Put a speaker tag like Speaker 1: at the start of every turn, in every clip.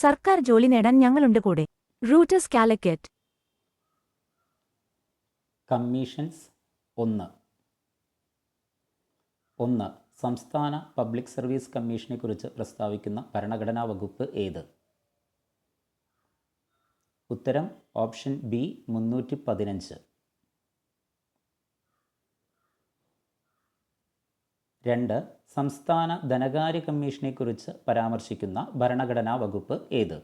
Speaker 1: സർക്കാർ ജോലി നേടാൻ ഞങ്ങളുണ്ട് കൂടെ. റൂട്ടസ് കാലിക്കറ്റ്.
Speaker 2: കമ്മീഷൻസ് 1. സംസ്ഥാന പബ്ലിക് സർവീസ് കമ്മീഷനെക്കുറിച്ച് പ്രസ്താവിക്കുന്ന ഭരണഘടനാ വകുപ്പ് ഏത്? ഉത്തരം ഓപ്ഷൻ ബി 315. 2. സംസ്ഥാന ധനകാര്യ കമ്മീഷനെക്കുറിച്ച് പരാമർശിക്കുന്ന ഭരണഘടനാ വകുപ്പ് ഏത്?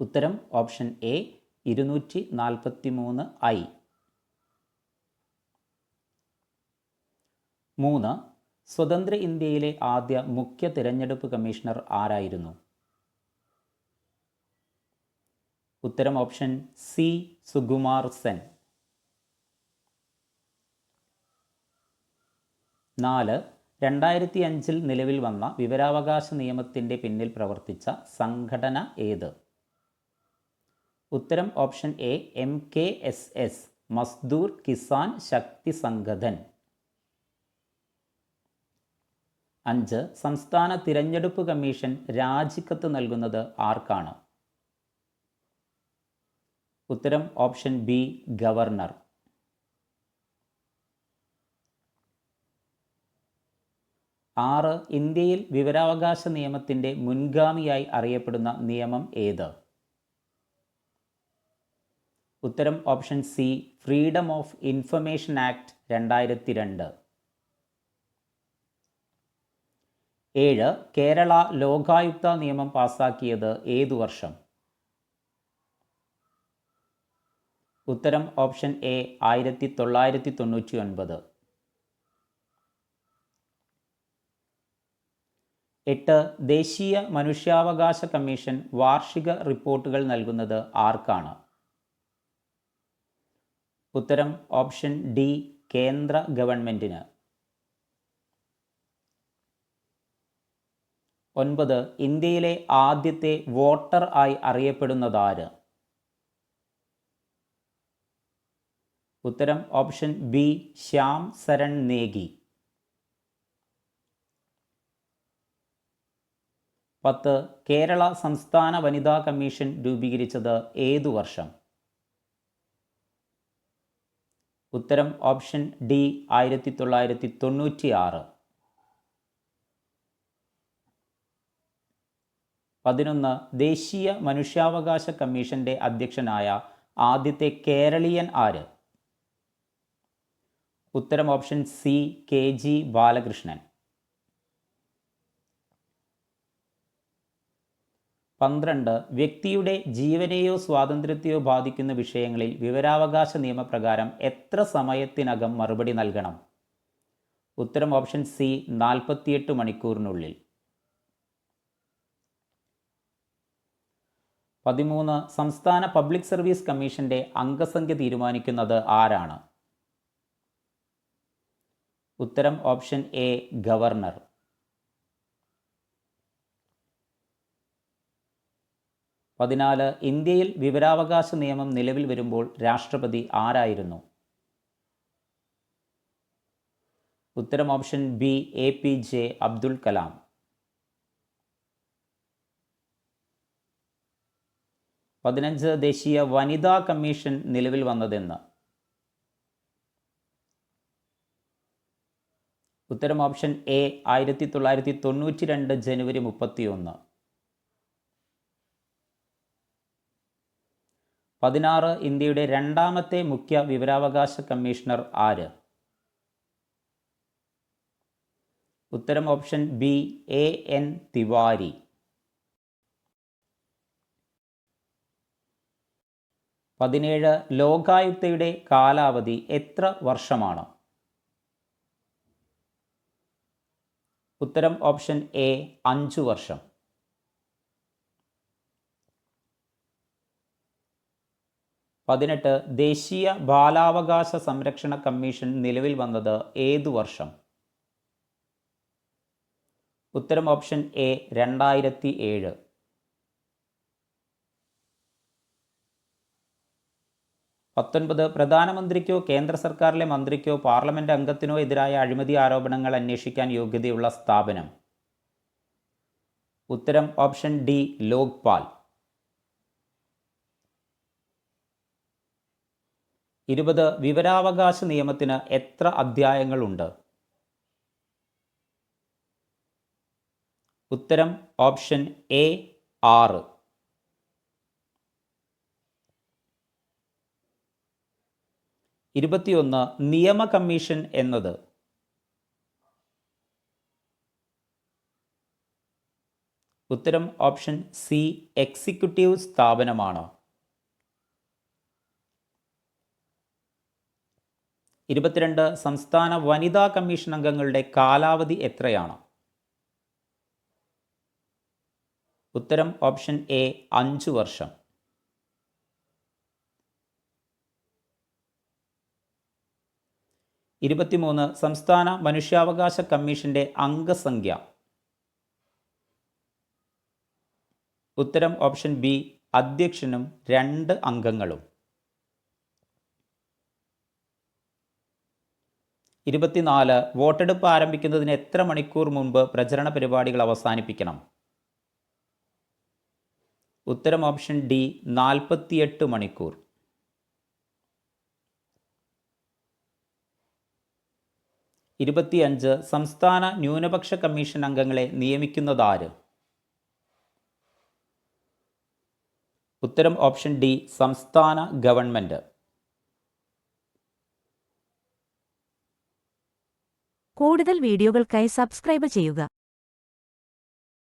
Speaker 2: ഉത്തരം ഓപ്ഷൻ എ 243I. 3. സ്വതന്ത്ര ഇന്ത്യയിലെ ആദ്യ മുഖ്യ തിരഞ്ഞെടുപ്പ് കമ്മീഷണർ ആരായിരുന്നു? ഉത്തരം ഓപ്ഷൻ സി സുകുമാർ സെൻ. 4. 2005 നിലവിൽ വന്ന വിവരാവകാശ നിയമത്തിൻ്റെ പിന്നിൽ പ്രവർത്തിച്ച സംഘടന ഏത്? ഉത്തരം ഓപ്ഷൻ എ MKSS മസ്ദൂർ കിസാൻ ശക്തി സംഗഠൻ. 5. സംസ്ഥാന തിരഞ്ഞെടുപ്പ് കമ്മീഷൻ രാജിക്കത്ത് നൽകുന്നത് ആർക്കാണ്? ഉത്തരം ഓപ്ഷൻ ബി ഗവർണർ. 6. ഇന്ത്യയിൽ വിവരാവകാശ നിയമത്തിൻ്റെ മുൻഗാമിയായി അറിയപ്പെടുന്ന നിയമം ഏത്? ഉത്തരം option C freedom of information act 2002. 7. Kerala Lokayukta നിയമം പാസാക്കിയത് ഏതു വർഷം? ഉത്തരം ഓപ്ഷൻ എ 1999. 8. ദേശീയ മനുഷ്യാവകാശ കമ്മീഷൻ വാർഷിക റിപ്പോർട്ടുകൾ നൽകുന്നത് ആർക്കാണ്? ഉത്തരം ഓപ്ഷൻ ഡി കേന്ദ്ര ഗവൺമെൻറ്റിന്. 9. ഇന്ത്യയിലെ ആദ്യത്തെ വോട്ടർ ആയി അറിയപ്പെടുന്നതാര്? ഉത്തരം ഓപ്ഷൻ ബി ശ്യാം സരൺ നേഗി. 10. കേരള സംസ്ഥാന വനിതാ കമ്മീഷൻ രൂപീകരിച്ചത് ഏതു വർഷം? ഉത്തരം ഓപ്ഷൻ ഡി 1996. 11. ദേശീയ മനുഷ്യാവകാശ കമ്മീഷന്റെ അധ്യക്ഷനായ ആദ്യത്തെ കേരളീയൻ ആര്? ഉത്തരം ഓപ്ഷൻ സി KG ബാലകൃഷ്ണൻ. 12. വ്യക്തിയുടെ ജീവനെയോ സ്വാതന്ത്ര്യത്തെയോ ബാധിക്കുന്ന വിഷയങ്ങളിൽ വിവരാവകാശ നിയമപ്രകാരം എത്ര സമയത്തിനകം മറുപടി നൽകണം? ഉത്തരം ഓപ്ഷൻ സി 48 മണിക്കൂറിനുള്ളിൽ. 13. സംസ്ഥാന പബ്ലിക് സർവീസ് കമ്മീഷന്റെ അംഗസംഖ്യ തീരുമാനിക്കുന്നത് ആരാണ്? ഉത്തരം ഓപ്ഷൻ എ ഗവർണർ. 14. ഇന്ത്യയിൽ വിവരാവകാശ നിയമം നിലവിൽ വരുമ്പോൾ രാഷ്ട്രപതി ആരായിരുന്നു? ഉത്തരം option B APJ Abdul Kalam. 15. ദേശീയ വനിതാ കമ്മീഷൻ നിലവിൽ വന്നതെന്ന്? ഉത്തരം ഓപ്ഷൻ എ 1992 ജനുവരി 31. 16. ഇന്ത്യയുടെ രണ്ടാമത്തെ മുഖ്യ വിവരാവകാശ കമ്മീഷണർ ആര്? ഉത്തരം ഓപ്ഷൻ ബി AN തിവാരി. 17. ലോകായുക്തയുടെ കാലാവധി എത്ര വർഷമാണ്? ഉത്തരം ഓപ്ഷൻ എ 5 വർഷം. 18. ദേശീയ ബാലാവകാശ സംരക്ഷണ കമ്മീഷൻ നിലവിൽ വന്നത് ഏതു വർഷം? ഉത്തരം ഓപ്ഷൻ എ 2007. 19. പ്രധാനമന്ത്രിക്കോ കേന്ദ്ര സർക്കാരിലെ മന്ത്രിക്കോ പാർലമെൻറ്റ് അംഗത്തിനോ എതിരായ അഴിമതി ആരോപണങ്ങൾ അന്വേഷിക്കാൻ യോഗ്യതയുള്ള സ്ഥാപനം? ഉത്തരം ഓപ്ഷൻ ഡി ലോക്പാൽ. 20 വിവരാവകാശ നിയമത്തിന് എത്ര അധ്യായങ്ങളുണ്ട്? ഉത്തരം ഓപ്ഷൻ എ 6. 21 നിയമ കമ്മീഷൻ എന്നത്? ഉത്തരം ഓപ്ഷൻ സി എക്സിക്യൂട്ടീവ് സ്ഥാപനമാണ്. 22 സംസ്ഥാന വനിതാ കമ്മീഷൻ അംഗങ്ങളുടെ കാലാവധി എത്രയാണ്? ഉത്തരം ഓപ്ഷൻ എ 5 വർഷം. 23 സംസ്ഥാന മനുഷ്യാവകാശ കമ്മീഷന്റെ അംഗസംഖ്യ? ഉത്തരം ഓപ്ഷൻ ബി അധ്യക്ഷനും 2 അംഗങ്ങളും. 24 വോട്ടെടുപ്പ് ആരംഭിക്കുന്നതിന് എത്ര മണിക്കൂർ മുൻപ് പ്രചരണ പരിപാടികൾ അവസാനിപ്പിക്കണം? ഉത്തരം ഓപ്ഷൻ ഡി 48 മണിക്കൂർ. 25 സംസ്ഥാന ന്യൂനപക്ഷ കമ്മീഷൻ അംഗങ്ങളെ നിയമിക്കുന്നതാര്? ഉത്തരം ഓപ്ഷൻ ഡി സംസ്ഥാന ഗവൺമെൻറ്.
Speaker 1: കൂടുതൽ വീഡിയോകൾക്കായി സബ്സ്ക്രൈബ് ചെയ്യുക.